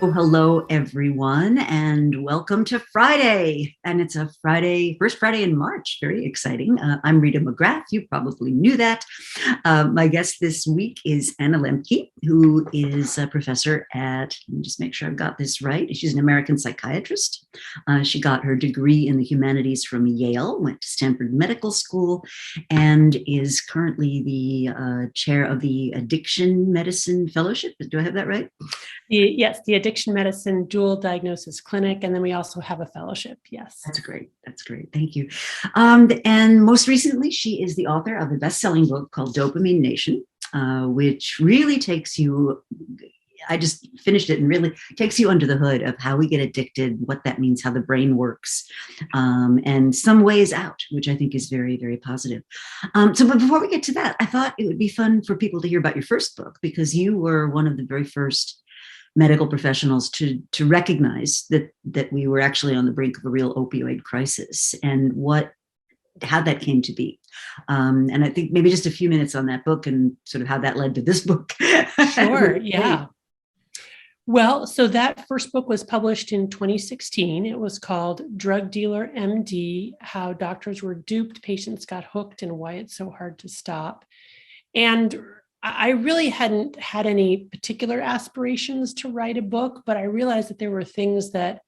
Oh, hello, everyone, and welcome to Friday. And it's a Friday, first Friday in March. Very exciting. I'm Rita McGrath. You probably knew that. My guest this week is Anna Lembke, who is a professor let me just make sure I've got this right. She's an American psychiatrist. She got her degree in the humanities from Yale, went to Stanford Medical School, and is currently the chair of the Addiction Medicine Fellowship. Do I have that right? Yes, the Addiction Medicine Dual Diagnosis Clinic, and then we also have a fellowship. Yes. That's great. That's great. Thank you. And most recently, she is the author of a best-selling book called Dopamine Nation, which really takes you, I just finished it and really takes you under the hood of how we get addicted, what that means, how the brain works, and some ways out, which I think is very, very positive. But before we get to that, I thought it would be fun for people to hear about your first book, because you were one of the very first medical professionals to recognize that we were actually on the brink of a real opioid crisis and how that came to be. And I think maybe just a few minutes on that book and sort of how that led to this book. Sure. Yeah. Well, so that first book was published in 2016. It was called Drug Dealer MD: How Doctors Were Duped, Patients Got Hooked, and Why It's So Hard to Stop. And I really hadn't had any particular aspirations to write a book, but I realized that there were things that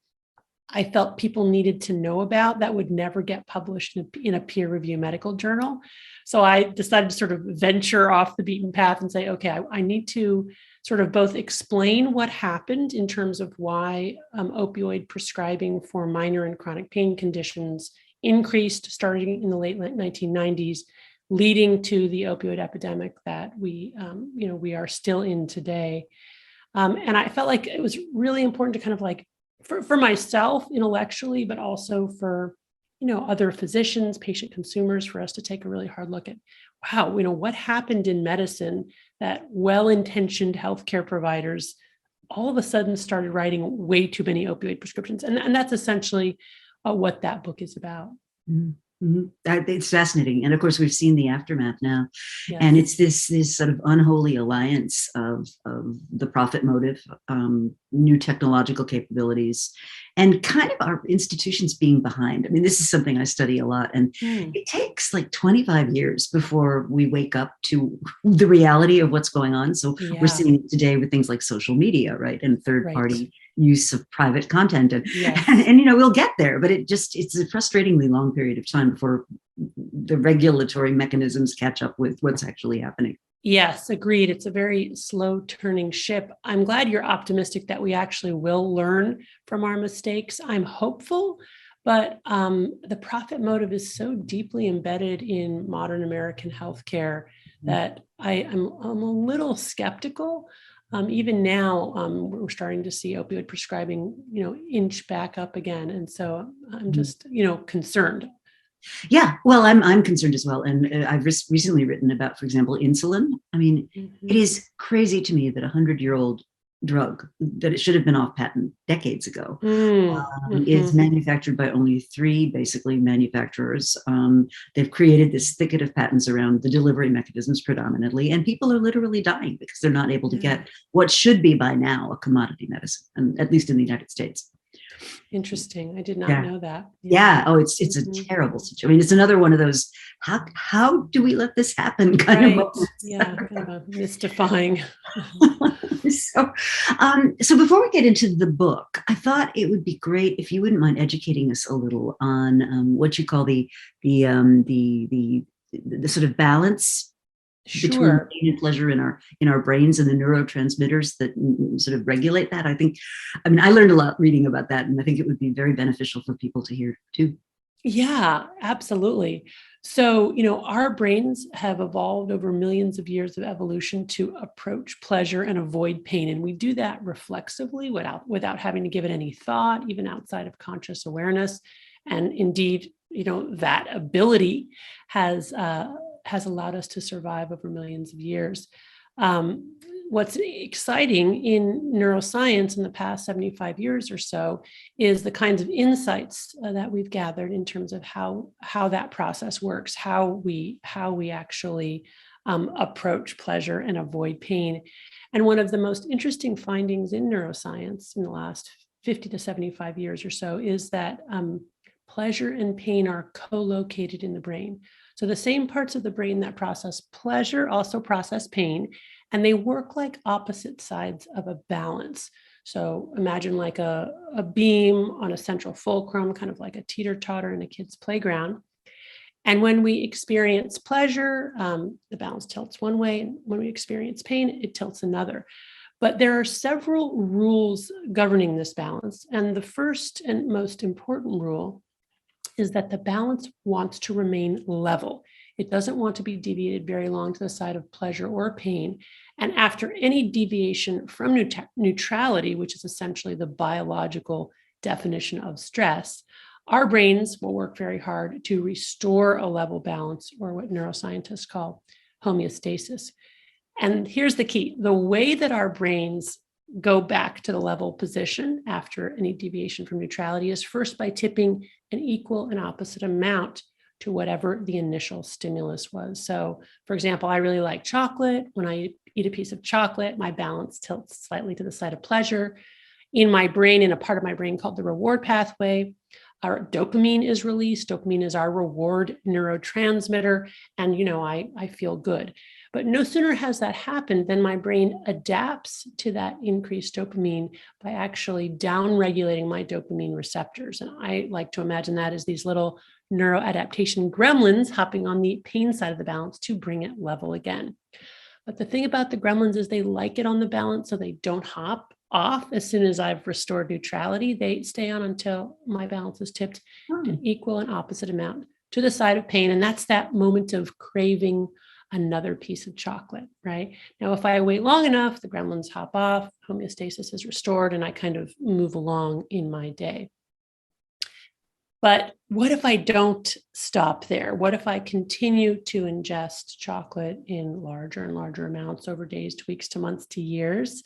I felt people needed to know about that would never get published in a peer review medical journal. So I decided to sort of venture off the beaten path and say, okay, I need to sort of both explain what happened in terms of why opioid prescribing for minor and chronic pain conditions increased starting in the late 1990s, leading to the opioid epidemic that we are still in today. And I felt like it was really important to kind of like, for myself intellectually, but also for, other physicians, patient consumers, for us to take a really hard look at, wow, what happened in medicine that well-intentioned healthcare providers all of a sudden started writing way too many opioid prescriptions. And that's essentially what that book is about. Mm-hmm. It's fascinating. And of course, we've seen the aftermath now. Yes. And it's this sort of unholy alliance of the profit motive, new technological capabilities, and kind of our institutions being behind. I mean, this is something I study a lot. And it takes like 25 years before we wake up to the reality of what's going on. So we're seeing it today with things like social media, right? And third-party use of private content. And we'll get there, but it's a frustratingly long period of time before the regulatory mechanisms catch up with what's actually happening. Yes, agreed. It's a very slow turning ship. I'm glad you're optimistic that we actually will learn from our mistakes. I'm hopeful, but the profit motive is so deeply embedded in modern American healthcare that I'm a little skeptical. Even now, we're starting to see opioid prescribing, inch back up again. And so I'm just, concerned. Yeah, well, I'm concerned as well. And I've recently written about, for example, insulin. I mean, it is crazy to me that a 100-year-old drug that it should have been off patent decades ago is manufactured by only 3 basically manufacturers. They've created this thicket of patents around the delivery mechanisms predominantly, and people are literally dying because they're not able to get what should be by now a commodity medicine, and at least in the United States. Interesting. I did not know that. Yeah. Oh, it's a terrible situation. I mean, it's another one of those, how do we let this happen kind of moments. Yeah, kind of mystifying. So before we get into the book, I thought it would be great if you wouldn't mind educating us a little on what you call the sort of balance between pain and pleasure in our brains and the neurotransmitters that sort of regulate that. I mean, I learned a lot reading about that, and I think it would be very beneficial for people to hear too. Yeah, absolutely. So, our brains have evolved over millions of years of evolution to approach pleasure and avoid pain. And we do that reflexively without having to give it any thought, even outside of conscious awareness. And indeed, that ability has allowed us to survive over millions of years. What's exciting in neuroscience in the past 75 years or so is the kinds of insights that we've gathered in terms of how that process works, how we actually approach pleasure and avoid pain. And one of the most interesting findings in neuroscience in the last 50 to 75 years or so is that pleasure and pain are co-located in the brain. So the same parts of the brain that process pleasure also process pain, and they work like opposite sides of a balance. So imagine like a beam on a central fulcrum, kind of like a teeter-totter in a kid's playground. And when we experience pleasure, the balance tilts one way, and when we experience pain, it tilts another. But there are several rules governing this balance. And the first and most important rule is that the balance wants to remain level. It doesn't want to be deviated very long to the side of pleasure or pain. And after any deviation from neutrality, which is essentially the biological definition of stress, our brains will work very hard to restore a level balance, or what neuroscientists call homeostasis. And here's the key. The way that our brains go back to the level position after any deviation from neutrality is first by tipping an equal and opposite amount to whatever the initial stimulus was. So, for example, I really like chocolate. When I eat a piece of chocolate, my balance tilts slightly to the side of pleasure. In my brain, in a part of my brain called the reward pathway, our dopamine is released. Dopamine is our reward neurotransmitter. And, I feel good. But no sooner has that happened than my brain adapts to that increased dopamine by actually downregulating my dopamine receptors. And I like to imagine that as these little neuroadaptation gremlins hopping on the pain side of the balance to bring it level again. But the thing about the gremlins is they like it on the balance, so they don't hop off as soon as I've restored neutrality. They stay on until my balance is tipped an equal and opposite amount to the side of pain. And that's that moment of craving another piece of chocolate, right? Now, if I wait long enough, the gremlins hop off, homeostasis is restored, and I kind of move along in my day. But what if I don't stop there? What if I continue to ingest chocolate in larger and larger amounts over days to weeks to months to years?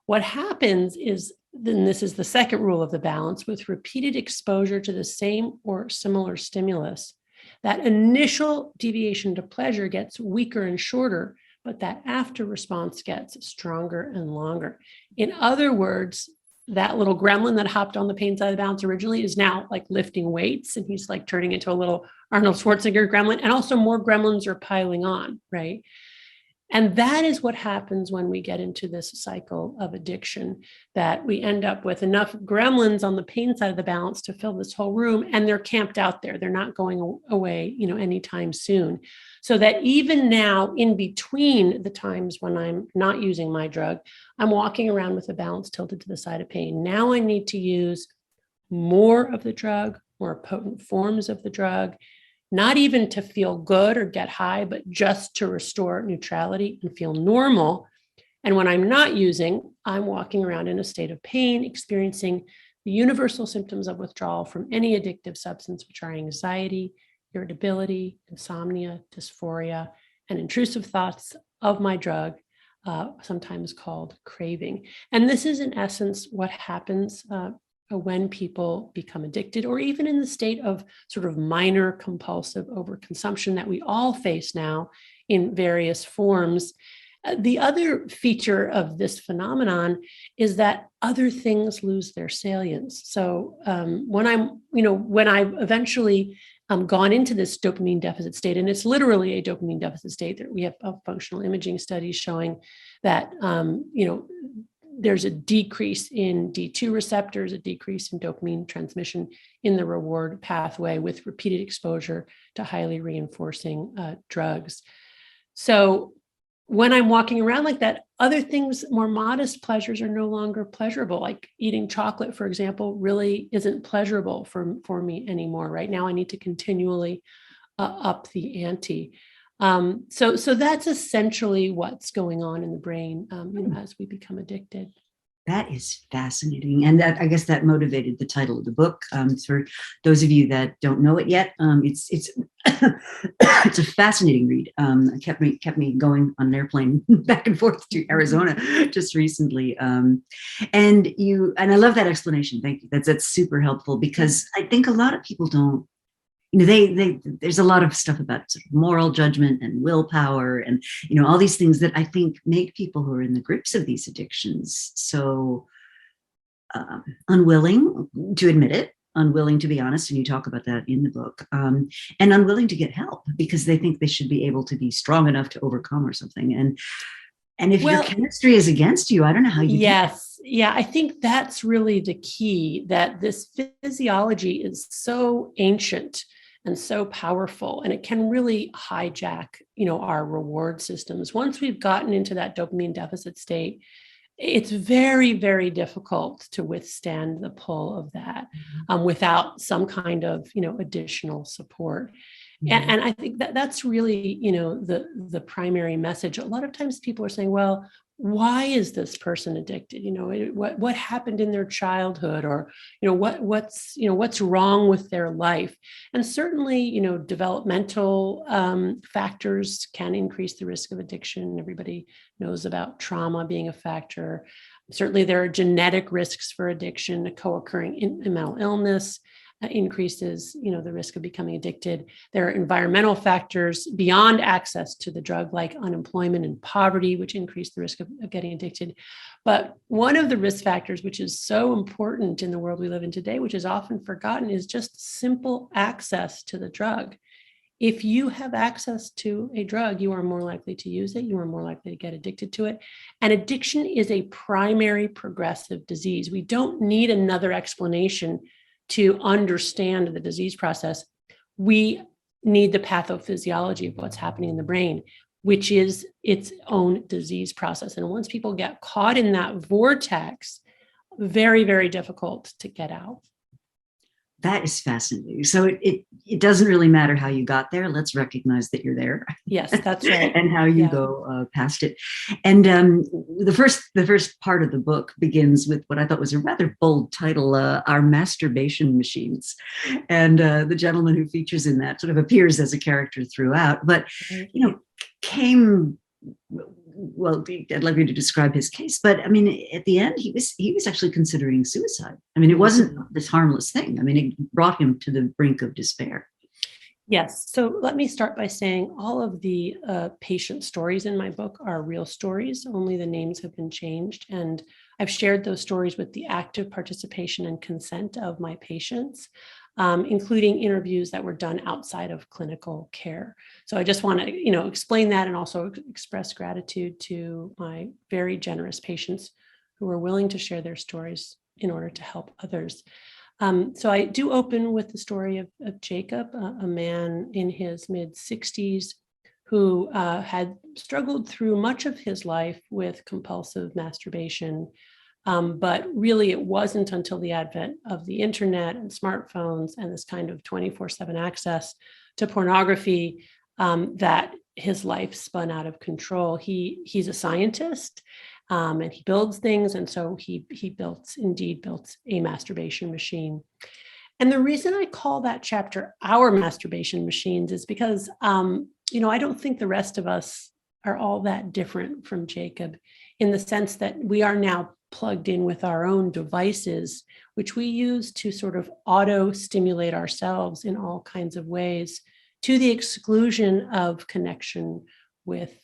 What happens is, then this is the second rule of the balance, with repeated exposure to the same or similar stimulus, that initial deviation to pleasure gets weaker and shorter, but that after response gets stronger and longer. In other words, that little gremlin that hopped on the pain side of the balance originally is now like lifting weights, and he's like turning into a little Arnold Schwarzenegger gremlin, and also more gremlins are piling on, right? And that is what happens when we get into this cycle of addiction, that we end up with enough gremlins on the pain side of the balance to fill this whole room, and they're camped out there. They're not going away, anytime soon. So that even now, in between the times when I'm not using my drug, I'm walking around with the balance tilted to the side of pain. Now I need to use more of the drug, more potent forms of the drug, not even to feel good or get high, but just to restore neutrality and feel normal. And when I'm not using, I'm walking around in a state of pain, experiencing the universal symptoms of withdrawal from any addictive substance, which are anxiety, irritability, insomnia, dysphoria, and intrusive thoughts of my drug, sometimes called craving. And this is in essence what happens when people become addicted, or even in the state of sort of minor compulsive overconsumption that we all face now in various forms. The other feature of this phenomenon is that other things lose their salience. So when I've eventually gone into this dopamine deficit state, and it's literally a dopamine deficit state, that we have functional imaging studies showing that, there's a decrease in D2 receptors, a decrease in dopamine transmission in the reward pathway with repeated exposure to highly reinforcing drugs. So when I'm walking around like that, other things, more modest pleasures, are no longer pleasurable. Like eating chocolate, for example, really isn't pleasurable for me anymore. Right now, I need to continually up the ante. So that's essentially what's going on in the brain as we become addicted. That is fascinating. And that, I guess, that motivated the title of the book. For those of you that don't know it yet, it's it's a fascinating read. It kept me going on an airplane back and forth to Arizona just recently. And I love that explanation. Thank you. That's super helpful, because I think a lot of people don't there's a lot of stuff about sort of moral judgment and willpower and, all these things that I think make people who are in the grips of these addictions so unwilling to admit it, unwilling to be honest, and you talk about that in the book, and unwilling to get help because they think they should be able to be strong enough to overcome or something. And if your chemistry is against you, I don't know how you do that. Yeah, I think that's really the key, that this physiology is so ancient and so powerful, and it can really hijack, our reward systems. Once we've gotten into that dopamine deficit state, it's very, very difficult to withstand the pull of that without some kind of, additional support. Mm-hmm. And I think that that's really, the primary message. A lot of times people are saying, well, why is this person addicted? What happened in their childhood, or, what's wrong with their life? And certainly, developmental factors can increase the risk of addiction. Everybody knows about trauma being a factor. Certainly, there are genetic risks for addiction. Co-occurring in mental illness increases, the risk of becoming addicted. There are environmental factors beyond access to the drug, like unemployment and poverty, which increase the risk of getting addicted. But one of the risk factors, which is so important in the world we live in today, which is often forgotten, is just simple access to the drug. If you have access to a drug, you are more likely to use it. You are more likely to get addicted to it. And addiction is a primary progressive disease. We don't need another explanation to understand the disease process. We need the pathophysiology of what's happening in the brain, which is its own disease process. And once people get caught in that vortex, very, very difficult to get out. That is fascinating. So it doesn't really matter how you got there. Let's recognize that you're there. Yes, that's right. And how you go past it. And the first part of the book begins with what I thought was a rather bold title, Our Masturbation Machines. And the gentleman who features in that sort of appears as a character throughout, but, came... Well, I'd love you to describe his case, but I mean, at the end, he was actually considering suicide. I mean, it wasn't this harmless thing. I mean, it brought him to the brink of despair. Yes. So let me start by saying all of the patient stories in my book are real stories. Only the names have been changed. And I've shared those stories with the active participation and consent of my patients, including interviews that were done outside of clinical care. So I just want to, explain that and also express gratitude to my very generous patients who are willing to share their stories in order to help others. So I do open with the story of Jacob, a man in his mid-60s who had struggled through much of his life with compulsive masturbation. But really, it wasn't until the advent of the internet and smartphones and this kind of 24/7 access to pornography that his life spun out of control. He's a scientist. And he builds things. And so he built a masturbation machine. And the reason I call that chapter Our Masturbation Machines is because, I don't think the rest of us are all that different from Jacob, in the sense that we are now plugged in with our own devices, which we use to sort of auto-stimulate ourselves in all kinds of ways, to the exclusion of connection with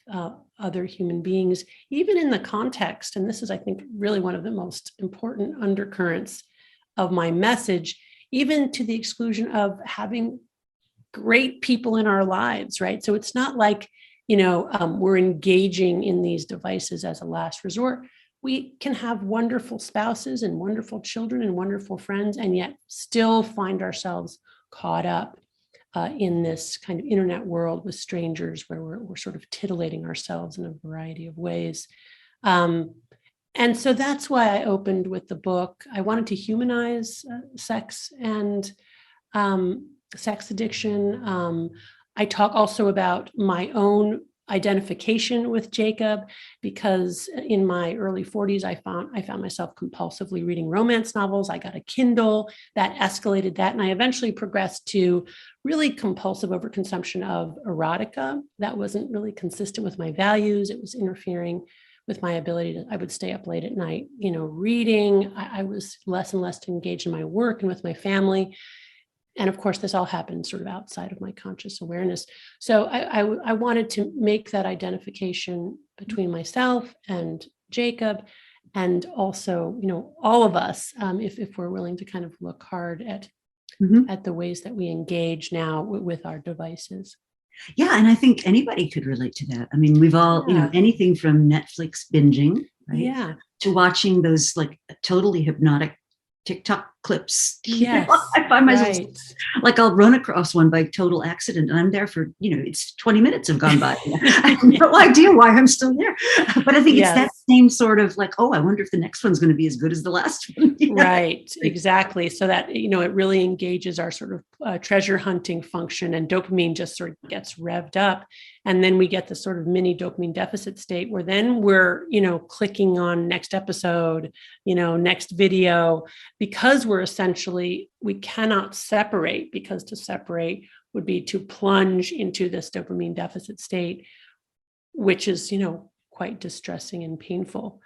other human beings, even in the context, and this is, I think, really one of the most important undercurrents of my message, even to the exclusion of having great people in our lives, right? So it's not like, we're engaging in these devices as a last resort. We can have wonderful spouses and wonderful children and wonderful friends, and yet still find ourselves caught up in this kind of internet world with strangers, where we're sort of titillating ourselves in a variety of ways. And so that's why I opened with the book. I wanted to humanize sex and sex addiction. I talk also about my own identification with Jacob, because in my early 40s, I found myself compulsively reading romance novels. I got a Kindle that escalated that. And I eventually progressed to really compulsive overconsumption of erotica. That wasn't really consistent with my values. It was interfering with my ability I would stay up late at night, reading. I was less and less engaged in my work and with my family. And of course, this all happened sort of outside of my conscious awareness. So I wanted to make that identification between myself and Jacob, and also, all of us, if we're willing to kind of look hard at the ways that we engage now with our devices. Yeah, and I think anybody could relate to that. I mean, we've all, anything from Netflix binging, right? Yeah. To watching those like totally hypnotic TikTok clips. Yes. I find myself like I'll run across one by total accident and I'm there for, it's 20 minutes have gone by. I have no idea why I'm still there. But I think it's that same sort of like, oh, I wonder if the next one's going to be as good as the last one. Right, exactly. So that, it really engages our sort of treasure hunting function, and dopamine just sort of gets revved up. And then we get the sort of mini dopamine deficit state where then we're, clicking on next episode, next video, because we cannot separate, because to separate would be to plunge into this dopamine deficit state, which is, quite distressing and painful.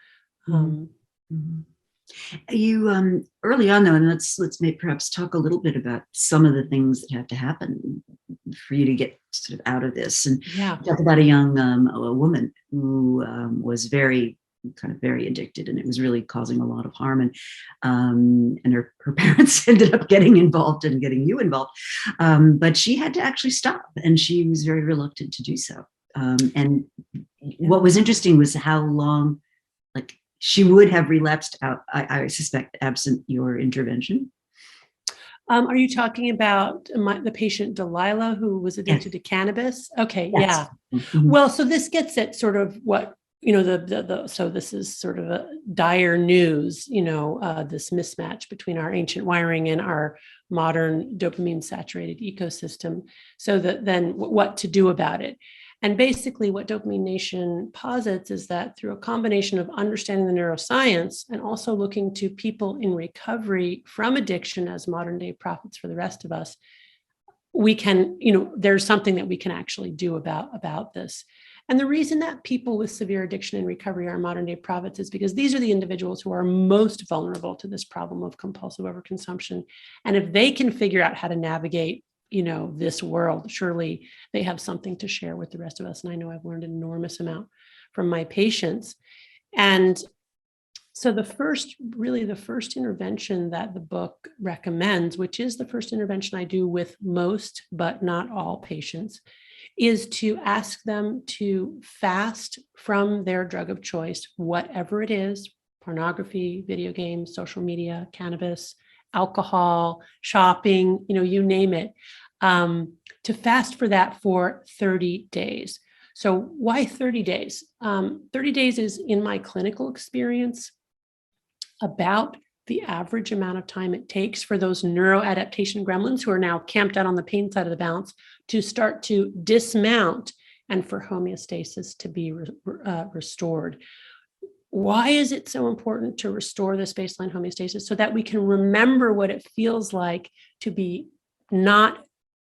You early on though, and let's perhaps talk a little bit about some of the things that have to happen for you to get sort of out of this. And talk about a young a woman who was very addicted, and it was really causing a lot of harm. And her parents ended up getting involved and getting you involved, but she had to actually stop, and she was very reluctant to do so. And what was interesting was how long, like, she would have relapsed out, I suspect, absent your intervention. Are you talking about the patient Delilah, who was addicted to cannabis? Okay, yeah. Well, so this gets at sort of what, so this is sort of a dire news, this mismatch between our ancient wiring and our modern dopamine saturated ecosystem. So that then what to do about it? And basically what Dopamine Nation posits is that through a combination of understanding the neuroscience and also looking to people in recovery from addiction as modern day prophets for the rest of us, we can, there's something that we can actually do about this. And the reason that people with severe addiction and recovery are modern day prophets is because these are the individuals who are most vulnerable to this problem of compulsive overconsumption. And if they can figure out how to navigate this world, surely they have something to share with the rest of us. And I know I've learned an enormous amount from my patients. And so the first intervention that the book recommends, which is the first intervention I do with most, but not all patients, is to ask them to fast from their drug of choice, whatever it is: pornography, video games, social media, cannabis, alcohol, shopping, you name it, to fast for that for 30 days. So why 30 days? 30 days is, in my clinical experience, about the average amount of time it takes for those neuroadaptation gremlins who are now camped out on the pain side of the balance to start to dismount and for homeostasis to be restored. Why is it so important to restore this baseline homeostasis? So that we can remember what it feels like to be not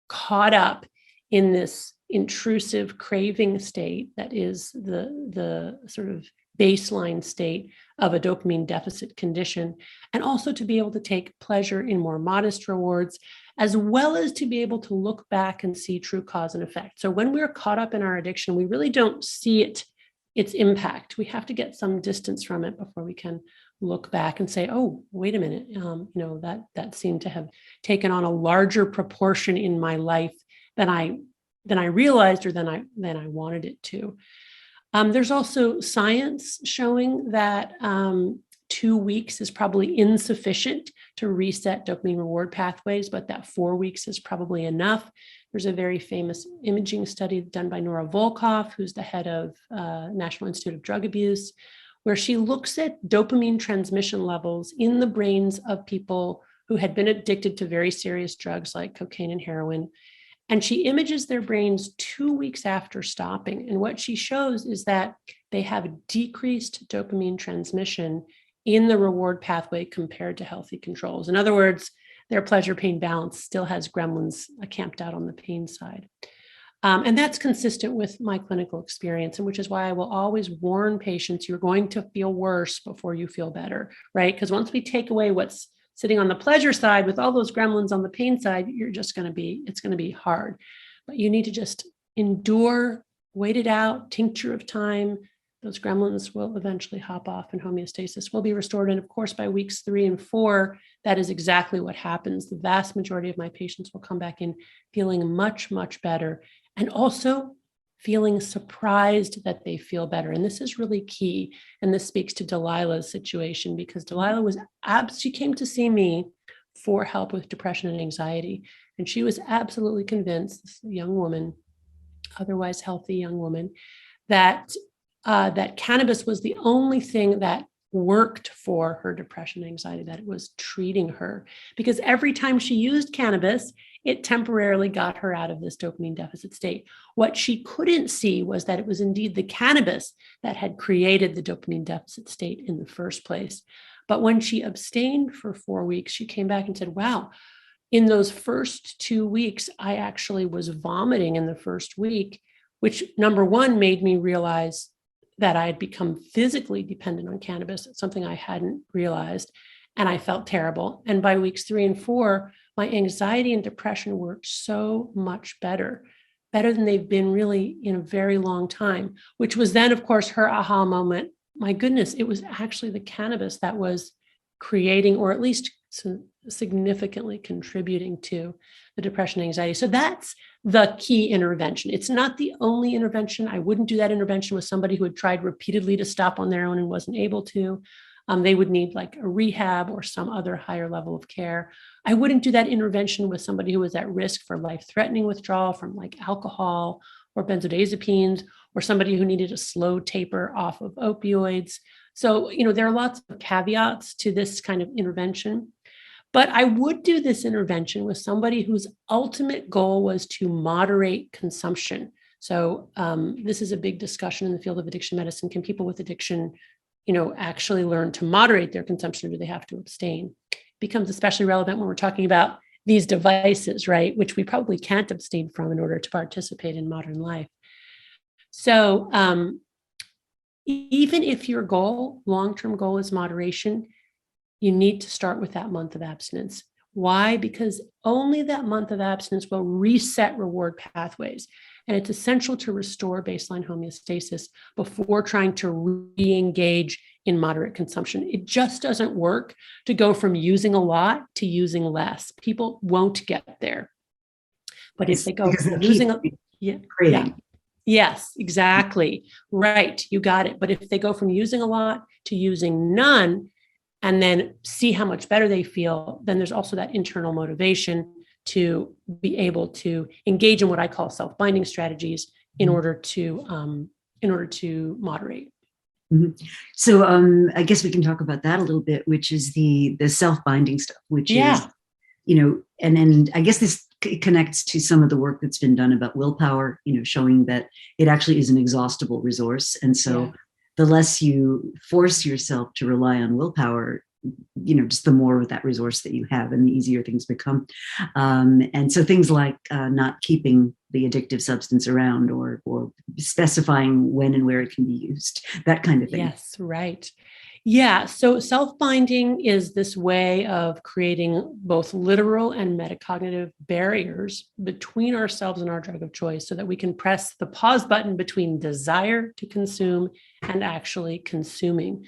caught up in this intrusive craving state that is the sort of baseline state of a dopamine deficit condition, and also to be able to take pleasure in more modest rewards, as well as to be able to look back and see true cause and effect. So when we're caught up in our addiction, we really don't see its impact. We have to get some distance from it before we can look back and say, oh, wait a minute, that seemed to have taken on a larger proportion in my life than I realized or than I wanted it to. There's also science showing that 2 weeks is probably insufficient to reset dopamine reward pathways, but that 4 weeks is probably enough. There's a very famous imaging study done by Nora Volkoff, who's the head of National Institute of Drug Abuse, where she looks at dopamine transmission levels in the brains of people who had been addicted to very serious drugs like cocaine and heroin. And she images their brains 2 weeks after stopping. And what she shows is that they have decreased dopamine transmission in the reward pathway compared to healthy controls. In other words, their pleasure-pain balance still has gremlins camped out on the pain side. And that's consistent with my clinical experience, and which is why I will always warn patients, you're going to feel worse before you feel better, right? Because once we take away what's sitting on the pleasure side with all those gremlins on the pain side, it's going to be hard. But you need to just endure, wait it out, tincture of time. Those gremlins will eventually hop off and homeostasis will be restored. And of course, by weeks 3 and 4, that is exactly what happens. The vast majority of my patients will come back in feeling much, much better, and also feeling surprised that they feel better. And this is really key. And this speaks to Delilah's situation, because Delilah she came to see me for help with depression and anxiety. And she was absolutely convinced, this young woman, otherwise healthy young woman, that cannabis was the only thing that worked for her depression and anxiety, that it was treating her. Because every time she used cannabis, it temporarily got her out of this dopamine deficit state. What she couldn't see was that it was indeed the cannabis that had created the dopamine deficit state in the first place. But when she abstained for 4 weeks, she came back and said, wow, in those first 2 weeks, I actually was vomiting in the first week, which, number one, made me realize that I had become physically dependent on cannabis, something I hadn't realized, and I felt terrible. And by weeks 3 and 4, my anxiety and depression were so much better than they've been really in a very long time, which was then, of course, her aha moment. My goodness, it was actually the cannabis that was creating, or at least significantly contributing to the depression and anxiety. So that's the key intervention. It's not the only intervention. I wouldn't do that intervention with somebody who had tried repeatedly to stop on their own and wasn't able to. They would need like a rehab or some other higher level of care. I wouldn't do that intervention with somebody who was at risk for life-threatening withdrawal from like alcohol or benzodiazepines, or somebody who needed a slow taper off of opioids. So, there are lots of caveats to this kind of intervention. But I would do this intervention with somebody whose ultimate goal was to moderate consumption. So this is a big discussion in the field of addiction medicine. Can people with addiction, actually learn to moderate their consumption, or do they have to abstain? It becomes especially relevant when we're talking about these devices, right, which we probably can't abstain from in order to participate in modern life. So even if your long-term goal is moderation, you need to start with that month of abstinence. Why? Because only that month of abstinence will reset reward pathways. And it's essential to restore baseline homeostasis before trying to re-engage in moderate consumption. It just doesn't work to go from using a lot to using less. People won't get there. But if they go from using yes, exactly. Right. You got it. But if they go from using a lot to using none, and then see how much better they feel, then there's also that internal motivation to be able to engage in what I call self-binding strategies in order to moderate. Mm-hmm. So I guess we can talk about that a little bit, which is the self-binding stuff, which is, and I guess this connects to some of the work that's been done about willpower, showing that it actually is an exhaustible resource. And so the less you force yourself to rely on willpower, just the more of that resource that you have, and the easier things become. And so things like not keeping the addictive substance around, or specifying when and where it can be used, that kind of thing. Yes, right. Yeah. So self-binding is this way of creating both literal and metacognitive barriers between ourselves and our drug of choice, so that we can press the pause button between desire to consume and actually consuming.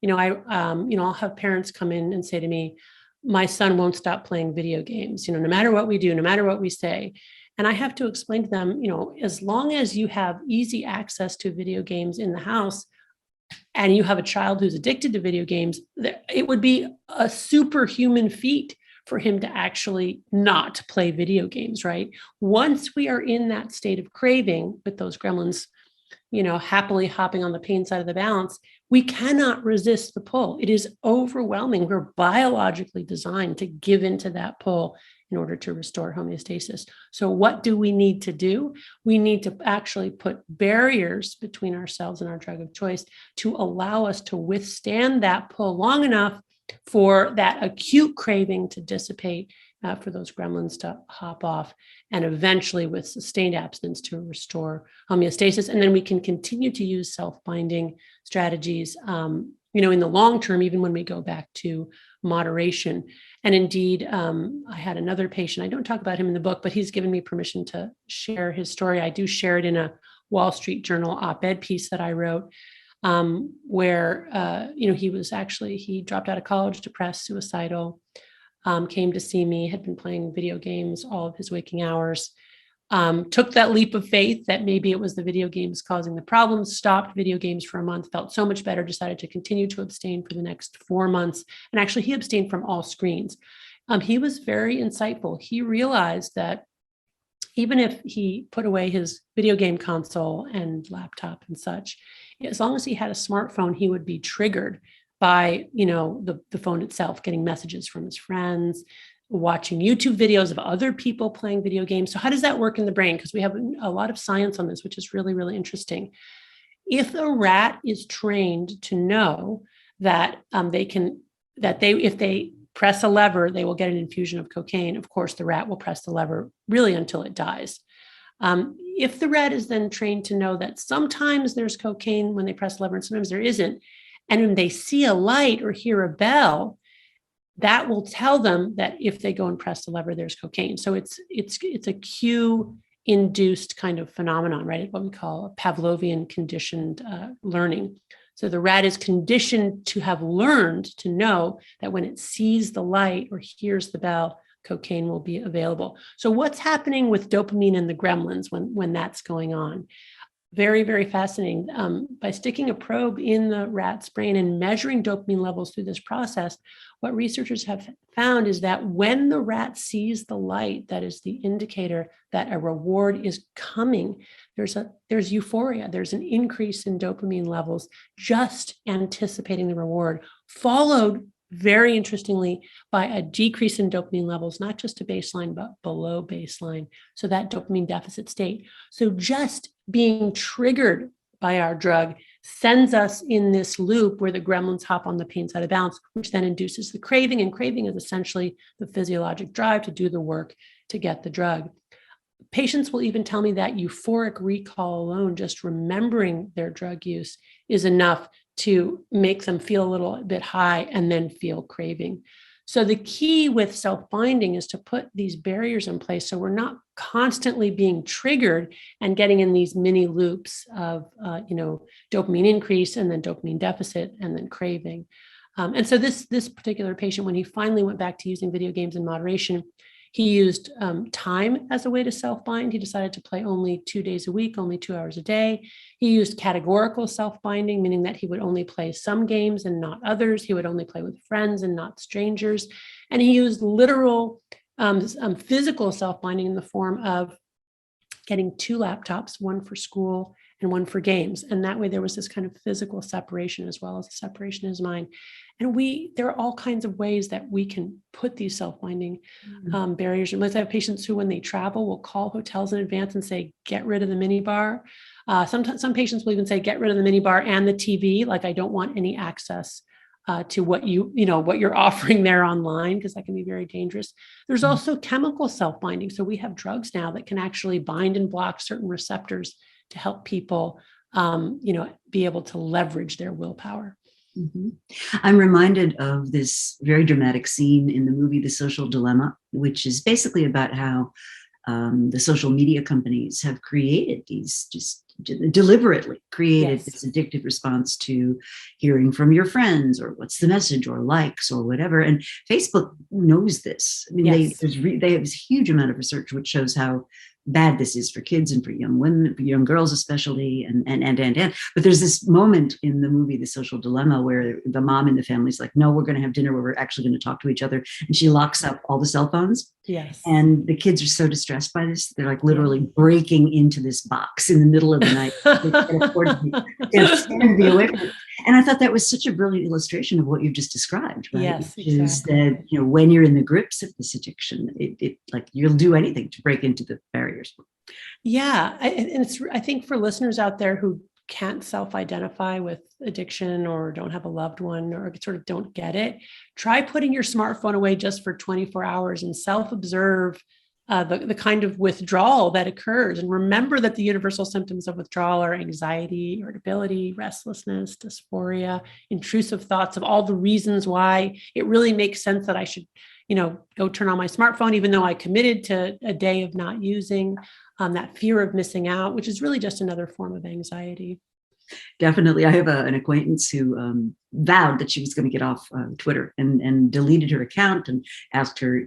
I'll have parents come in and say to me, my son won't stop playing video games, no matter what we do, no matter what we say. And I have to explain to them, as long as you have easy access to video games in the house, and you have a child who's addicted to video games, it would be a superhuman feat for him to actually not play video games, right? Once we are in that state of craving with those gremlins, happily hopping on the pain side of the balance, we cannot resist the pull. It is overwhelming. We're biologically designed to give into that pull in order to restore homeostasis. So what do we need to do? We need to actually put barriers between ourselves and our drug of choice to allow us to withstand that pull long enough for that acute craving to dissipate, for those gremlins to hop off, and eventually with sustained abstinence to restore homeostasis. And then we can continue to use self-binding strategies in the long term, even when we go back to moderation. And indeed, I had another patient, I don't talk about him in the book, but he's given me permission to share his story. I do share it in a Wall Street Journal op-ed piece that I wrote, where, he dropped out of college, depressed, suicidal, came to see me, had been playing video games all of his waking hours, took that leap of faith that maybe it was the video games causing the problems, stopped video games for a month, felt so much better, decided to continue to abstain for the next 4 months. And actually, he abstained from all screens. He was very insightful. He realized that even if he put away his video game console and laptop and such, as long as he had a smartphone, he would be triggered by, the phone itself, getting messages from his friends, watching YouTube videos of other people playing video games. So how does that work in the brain? Because we have a lot of science on this, which is really, really interesting. If a rat is trained to know that if they press a lever, they will get an infusion of cocaine, of course, the rat will press the lever really until it dies. If the rat is then trained to know that sometimes there's cocaine when they press the lever and sometimes there isn't, and when they see a light or hear a bell, that will tell them that if they go and press the lever, there's cocaine. So it's a cue-induced kind of phenomenon, right? What we call Pavlovian conditioned learning. So the rat is conditioned to have learned to know that when it sees the light or hears the bell, cocaine will be available. So what's happening with dopamine and the gremlins when that's going on? Very, very fascinating. By sticking a probe in the rat's brain and measuring dopamine levels through this process, what researchers have found is that when the rat sees the light, that is the indicator that a reward is coming, there's euphoria, there's an increase in dopamine levels, just anticipating the reward, followed very interestingly by a decrease in dopamine levels, not just to baseline, but below baseline. So that dopamine deficit state. So just being triggered by our drug sends us in this loop where the gremlins hop on the pain side of balance, which then induces the craving. And craving is essentially the physiologic drive to do the work to get the drug. Patients will even tell me that euphoric recall alone, just remembering their drug use, is enough to make them feel a little bit high and then feel craving. So the key with self-binding is to put these barriers in place so we're not constantly being triggered and getting in these mini loops of, dopamine increase and then dopamine deficit and then craving. And so this particular patient, when he finally went back to using video games in moderation, he used time as a way to self-bind. He decided to play only 2 days a week, only 2 hours a day. He used categorical self-binding, meaning that he would only play some games and not others. He would only play with friends and not strangers. And he used literal physical self-binding in the form of getting 2 laptops, one for school and one for games. And that way there was this kind of physical separation as well as a separation in his mind. And there are all kinds of ways that we can put these self-binding barriers. And let's have patients who, when they travel, will call hotels in advance and say, get rid of the minibar. Sometimes some patients will even say, get rid of the minibar and the TV. Like, I don't want any access to what what you're offering there online, because that can be very dangerous. There's also chemical self-binding. So we have drugs now that can actually bind and block certain receptors to help people, be able to leverage their willpower. Mm-hmm. I'm reminded of this very dramatic scene in the movie The Social Dilemma, which is basically about how the social media companies have created these, just deliberately created this addictive response to hearing from your friends or what's the message or likes or whatever. And Facebook knows this. I mean, they have this huge amount of research which shows how bad this is for kids and for young women, for young girls especially, and. But there's this moment in the movie The Social Dilemma where the mom in the family is like, no, we're going to have dinner where we're actually going to talk to each other. And she locks up all the cell phones. Yes. And the kids are so distressed by this. They're like literally breaking into this box in the middle of the night. They can't afford to be away from it. And I thought that was such a brilliant illustration of what you've just described, right? Yes, exactly. Is that, when you're in the grips of this addiction, it like you'll do anything to break into the barriers. Yeah. I think for listeners out there who can't self-identify with addiction or don't have a loved one or sort of don't get it, try putting your smartphone away just for 24 hours and self-observe the kind of withdrawal that occurs. And remember that the universal symptoms of withdrawal are anxiety, irritability, restlessness, dysphoria, intrusive thoughts of all the reasons why it really makes sense that I should, go turn on my smartphone, even though I committed to a day of not using, that fear of missing out, which is really just another form of anxiety. Definitely. I have an acquaintance who vowed that she was going to get off Twitter and deleted her account and asked her,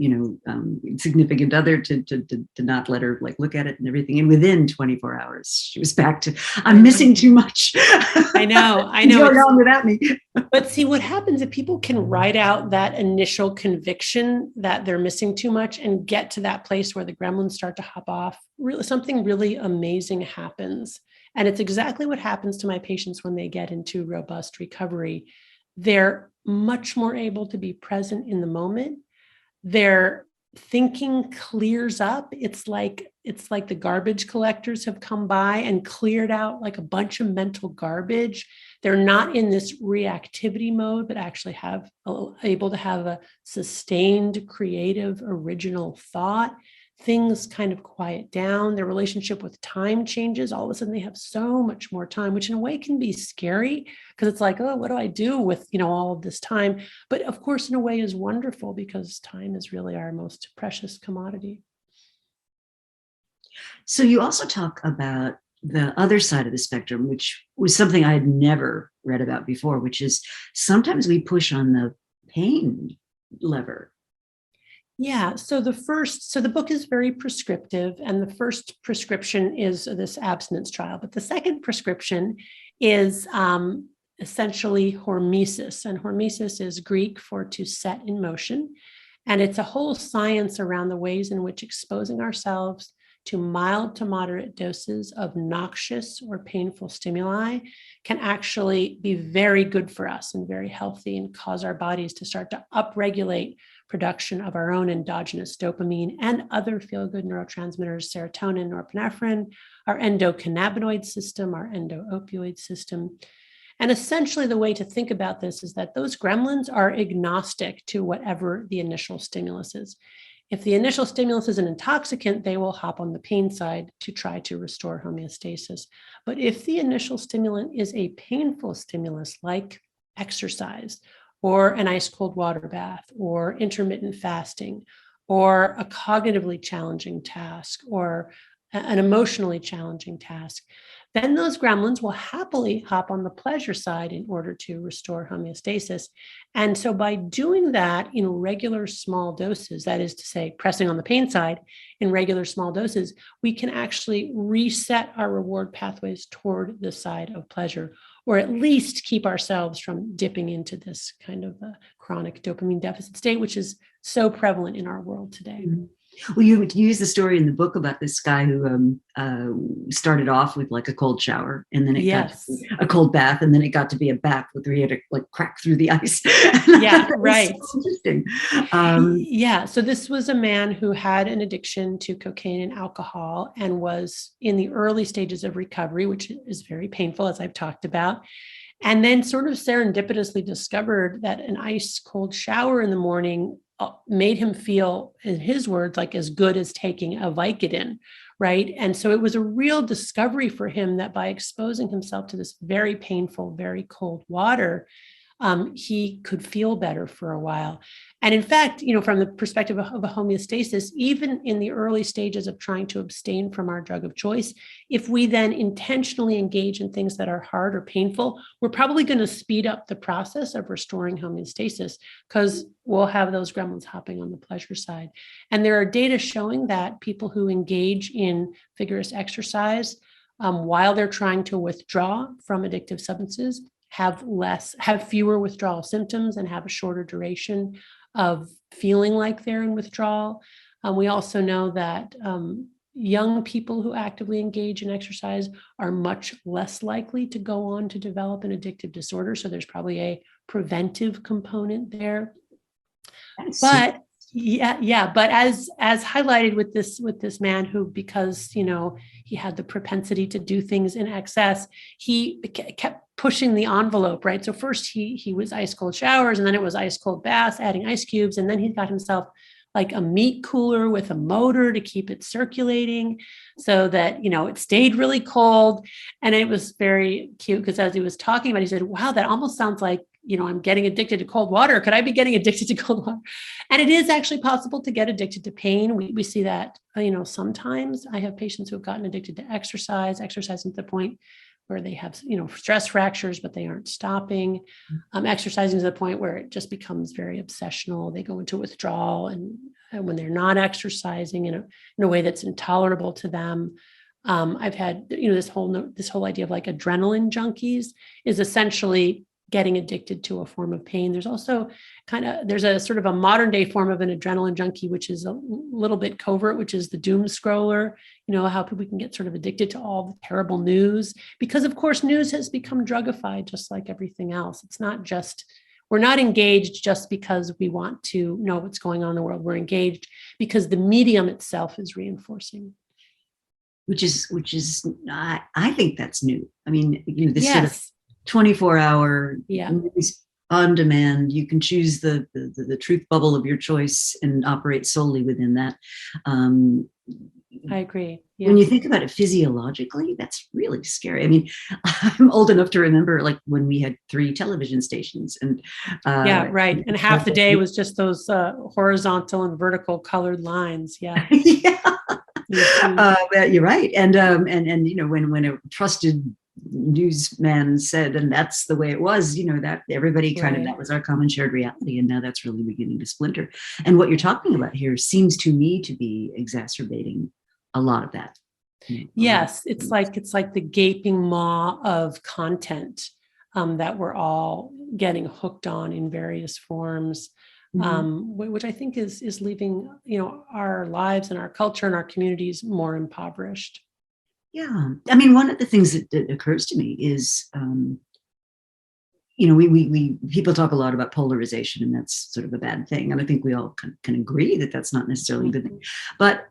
significant other to not let her look at it and everything. And within 24 hours, she was back to, I'm missing too much. I know. Going on without me. But see, what happens if people can write out that initial conviction that they're missing too much and get to that place where the gremlins start to hop off, really, something really amazing happens. And it's exactly what happens to my patients when they get into robust recovery. They're much more able to be present in the moment. Their thinking clears up. It's like the garbage collectors have come by and cleared out like a bunch of mental garbage. They're not in this reactivity mode, but actually able to have a sustained, creative, original thought. Things kind of quiet down. Their relationship with time changes. All of a sudden, they have so much more time, which in a way can be scary because it's like, oh, what do I do with all of this time? But of course, in a way, is wonderful because time is really our most precious commodity. So you also talk about the other side of the spectrum, which was something I had never read about before, which is sometimes we push on the pain lever. Yeah. So the book is very prescriptive, and the first prescription is this abstinence trial, but the second prescription is essentially hormesis, and hormesis is Greek for to set in motion, and it's a whole science around the ways in which exposing ourselves to mild to moderate doses of noxious or painful stimuli can actually be very good for us and very healthy and cause our bodies to start to upregulate production of our own endogenous dopamine and other feel-good neurotransmitters, serotonin, norepinephrine, our endocannabinoid system, our endo-opioid system. And essentially the way to think about this is that those gremlins are agnostic to whatever the initial stimulus is. If the initial stimulus is an intoxicant, they will hop on the pain side to try to restore homeostasis. But if the initial stimulant is a painful stimulus like exercise, or an ice cold water bath, or intermittent fasting, or a cognitively challenging task, or an emotionally challenging task, then those gremlins will happily hop on the pleasure side in order to restore homeostasis. And so by doing that in regular small doses, that is to say, pressing on the pain side in regular small doses, we can actually reset our reward pathways toward the side of pleasure, or at least keep ourselves from dipping into this kind of chronic dopamine deficit state, which is so prevalent in our world today. Mm-hmm. Well, you use the story in the book about this guy who started off with a cold shower, and then it got to be a cold bath, and then it got to be a bath where he had to crack through the ice. Yeah, right. So interesting. So this was a man who had an addiction to cocaine and alcohol and was in the early stages of recovery, which is very painful, as I've talked about. And then sort of serendipitously discovered that an ice cold shower in the morning made him feel, in his words, like as good as taking a Vicodin, right? And so it was a real discovery for him that by exposing himself to this very painful, very cold water, he could feel better for a while. And in fact, from the perspective of a homeostasis, even in the early stages of trying to abstain from our drug of choice, if we then intentionally engage in things that are hard or painful, we're probably going to speed up the process of restoring homeostasis because we'll have those gremlins hopping on the pleasure side. And there are data showing that people who engage in vigorous exercise while they're trying to withdraw from addictive substances have fewer withdrawal symptoms and have a shorter duration of feeling like they're in withdrawal. We also know that young people who actively engage in exercise are much less likely to go on to develop an addictive disorder. So there's probably a preventive component there. But as highlighted with this man who, because he had the propensity to do things in excess, he kept pushing the envelope, right? So first he was ice cold showers, and then it was ice cold baths, adding ice cubes, and then he got himself like a meat cooler with a motor to keep it circulating so that, it stayed really cold. And it was very cute because as he was talking about it, he said, wow, that almost sounds like, I'm getting addicted to cold water. Could I be getting addicted to cold water? And it is actually possible to get addicted to pain. We see that, sometimes I have patients who have gotten addicted to exercising to the point where they have, stress fractures, but they aren't stopping. Exercising to the point where it just becomes very obsessional. They go into withdrawal, and when they're not exercising in a way that's intolerable to them. I've had, this whole idea of like adrenaline junkies is essentially getting addicted to a form of pain. There's also there's a sort of a modern day form of an adrenaline junkie, which is a little bit covert, which is the doom scroller, how people can get sort of addicted to all the terrible news, because of course, news has become drugified just like everything else. It's not just, we're not engaged just because we want to know what's going on in the world. We're engaged because the medium itself is reinforcing. Which is, I think that's new. I mean, this Yes. sort of 24-hour Yeah. on demand. You can choose the truth bubble of your choice and operate solely within that. I agree. Yeah. When you think about it physiologically, that's really scary. I mean, I'm old enough to remember like when we had 3 television stations, and yeah, right. And half the day was just those horizontal and vertical colored lines. Yeah. Yeah. You're right. And when a trusted newsman said, and that's the way it was, that everybody that was our common shared reality. And now that's really beginning to splinter. And what you're talking about here seems to me to be exacerbating a lot of that. Yes. It's like the gaping maw of content that we're all getting hooked on in various forms. Which I think is leaving, our lives and our culture and our communities more impoverished. Yeah. I mean, one of the things that occurs to me is, we people talk a lot about polarization, and that's sort of a bad thing. And I think we all can agree that that's not necessarily a good thing. But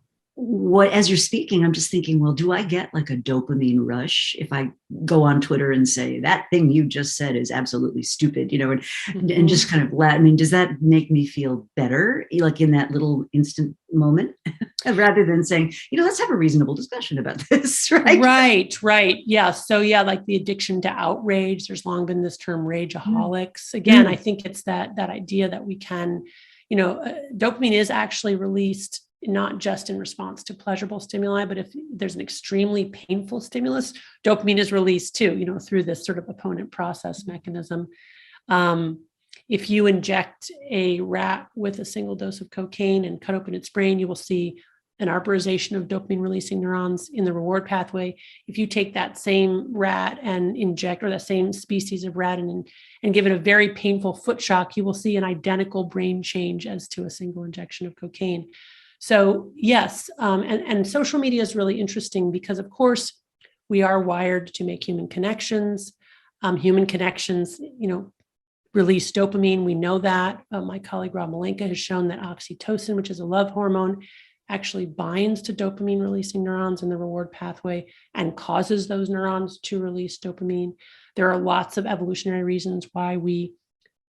as you're speaking, I'm just thinking, well, do I get like a dopamine rush if I go on Twitter and say that thing you just said is absolutely stupid, and just kind of I mean, does that make me feel better, like in that little instant moment, rather than saying, let's have a reasonable discussion about this, right? Right. Yeah. So yeah, like the addiction to outrage, there's long been this term rageaholics. Again, I think it's that idea that we can, dopamine is actually released not just in response to pleasurable stimuli, but if there's an extremely painful stimulus, dopamine is released too, through this sort of opponent process mechanism. If you inject a rat with a single dose of cocaine and cut open its brain, you will see an arborization of dopamine releasing neurons in the reward pathway. If you take that same rat and inject, or that same species of rat and give it a very painful foot shock, you will see an identical brain change as to a single injection of cocaine. So yes, and social media is really interesting because, of course, we are wired to make human connections. Human connections, release dopamine. We know that. My colleague Rob Lembke has shown that oxytocin, which is a love hormone, actually binds to dopamine-releasing neurons in the reward pathway and causes those neurons to release dopamine. There are lots of evolutionary reasons why we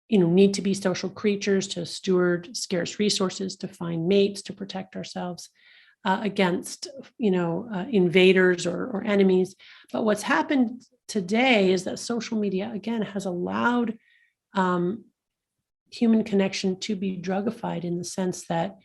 need to be social creatures, to steward scarce resources, to find mates, to protect ourselves against, invaders or enemies. But what's happened today is that social media, again, has allowed human connection to be drugified in the sense that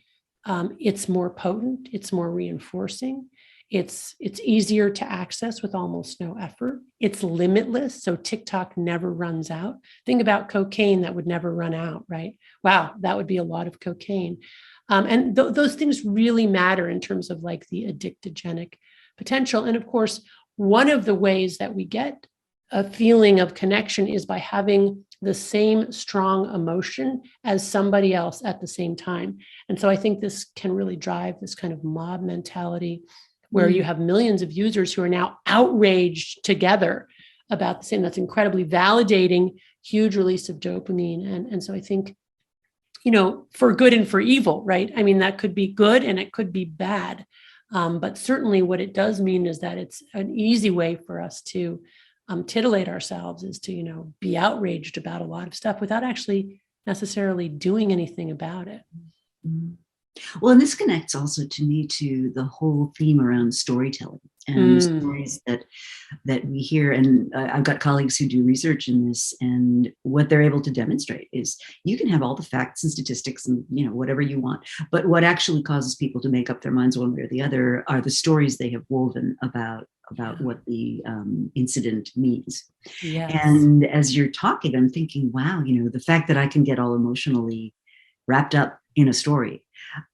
it's more potent, it's more reinforcing. It's easier to access with almost no effort. It's limitless. So TikTok never runs out. Think about cocaine that would never run out, right? Wow, that would be a lot of cocaine. And those things really matter in terms of like the addictogenic potential. And of course, one of the ways that we get a feeling of connection is by having the same strong emotion as somebody else at the same time. And so I think this can really drive this kind of mob mentality where you have millions of users who are now outraged together about the same. That's incredibly validating, huge release of dopamine. And so I think, for good and for evil, right? I mean, that could be good and it could be bad. But certainly what it does mean is that it's an easy way for us to titillate ourselves, is to, be outraged about a lot of stuff without actually necessarily doing anything about it. Mm-hmm. Well, and this connects also to me to the whole theme around storytelling and stories that we hear. And I've got colleagues who do research in this, and what they're able to demonstrate is you can have all the facts and statistics and whatever you want, but what actually causes people to make up their minds one way or the other are the stories they have woven about what the incident means. Yes. And as you're talking, I'm thinking, wow, the fact that I can get all emotionally wrapped up in a story,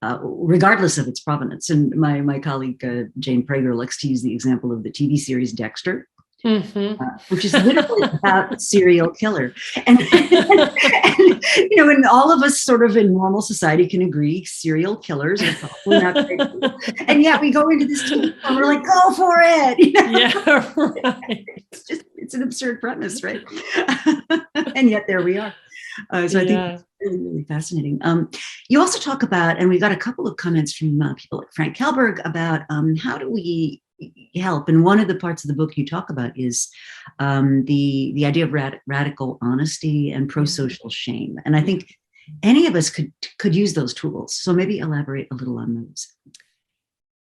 regardless of its provenance. And my colleague, Jane Prager, likes to use the example of the TV series Dexter, which is literally about a serial killer. And, and all of us sort of in normal society can agree serial killers are probably not great people. And yet we go into this TV and we're like, go for it. Yeah, right. It's an absurd premise, right? And yet there we are. So I think it's really, really fascinating. You also talk about, and we got a couple of comments from people like Frank Kelberg about how do we help. And one of the parts of the book you talk about is the idea of radical honesty and pro-social shame. And I think any of us could use those tools. So maybe elaborate a little on those.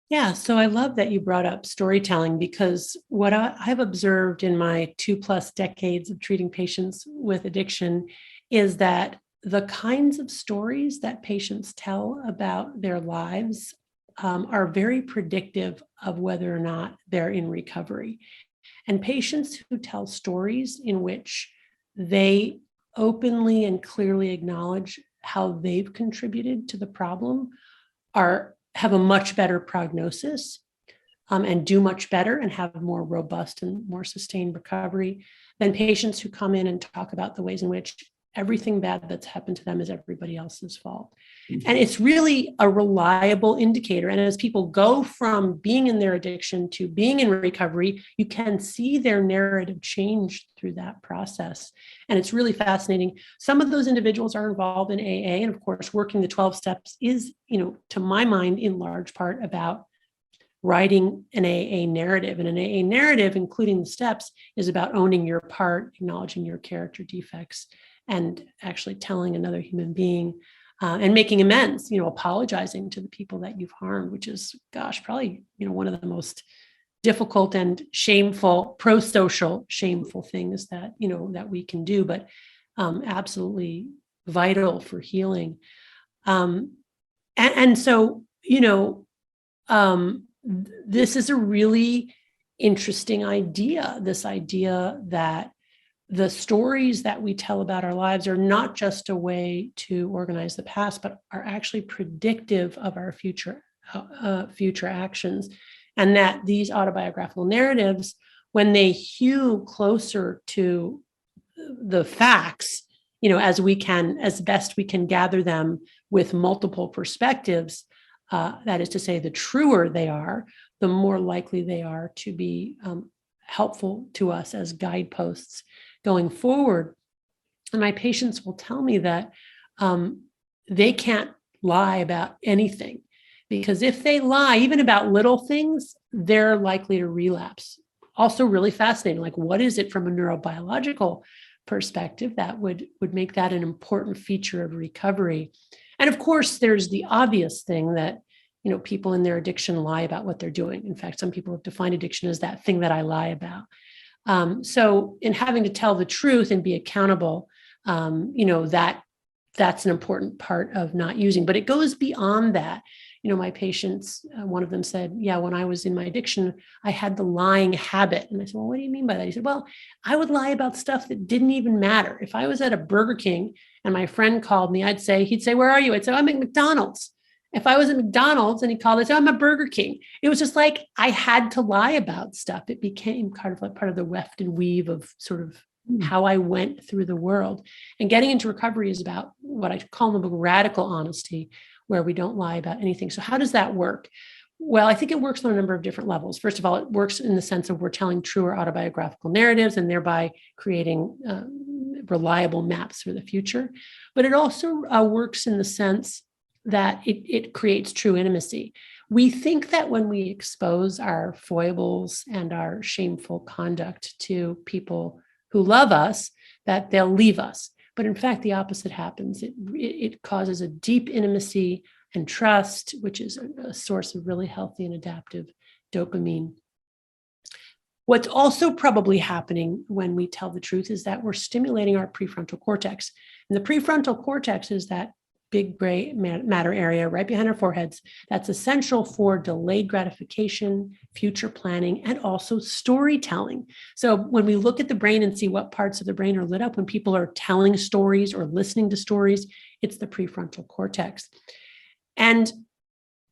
Yeah, so I love that you brought up storytelling, because what I've observed in my 2+ decades of treating patients with addiction is that the kinds of stories that patients tell about their lives are very predictive of whether or not they're in recovery. And patients who tell stories in which they openly and clearly acknowledge how they've contributed to the problem have a much better prognosis and do much better and have more robust and more sustained recovery than patients who come in and talk about the ways in which everything bad that's happened to them is everybody else's fault. And it's really a reliable indicator. And as people go from being in their addiction to being in recovery, you can see their narrative change through that process. And it's really fascinating. Some of those individuals are involved in AA. And of course, working the 12 steps is, to my mind, in large part about writing an AA narrative. And an AA narrative, including the steps, is about owning your part, acknowledging your character defects, and actually telling another human being and making amends, apologizing to the people that you've harmed, which is, probably, one of the most difficult and shameful, pro-social, shameful things that, that we can do, but absolutely vital for healing. And so, this is a really interesting idea, this idea that the stories that we tell about our lives are not just a way to organize the past, but are actually predictive of our future actions. And that these autobiographical narratives, when they hew closer to the facts, as best we can gather them with multiple perspectives, that is to say, the truer they are, the more likely they are to be helpful to us as guideposts going forward. And my patients will tell me that they can't lie about anything, because if they lie, even about little things, they're likely to relapse. Also really fascinating, like what is it from a neurobiological perspective that would make that an important feature of recovery? And of course, there's the obvious thing that, people in their addiction lie about what they're doing. In fact, some people have defined addiction as that thing that I lie about. So in having to tell the truth and be accountable, that's an important part of not using, but it goes beyond that. My patients, one of them said, yeah, when I was in my addiction, I had the lying habit. And I said, well, what do you mean by that? He said, well, I would lie about stuff that didn't even matter. If I was at a Burger King and my friend called me, he'd say, where are you? I'd say, I'm at McDonald's. If I was at McDonald's and he called, I'd say, I'm at Burger King. It was just like, I had to lie about stuff. It became kind of like part of the weft and weave of sort of how I went through the world. And getting into recovery is about what I call in the book radical honesty, where we don't lie about anything. So how does that work? Well, I think it works on a number of different levels. First of all, it works in the sense of we're telling truer autobiographical narratives and thereby creating reliable maps for the future. But it also works in the sense that it creates true intimacy. We think that when we expose our foibles and our shameful conduct to people who love us, that they'll leave us. But in fact, the opposite happens. It causes a deep intimacy and trust, which is a source of really healthy and adaptive dopamine. What's also probably happening when we tell the truth is that we're stimulating our prefrontal cortex. And the prefrontal cortex is that big gray matter area right behind our foreheads that's essential for delayed gratification, future planning, and also storytelling. So when we look at the brain and see what parts of the brain are lit up when people are telling stories or listening to stories, it's the prefrontal cortex. And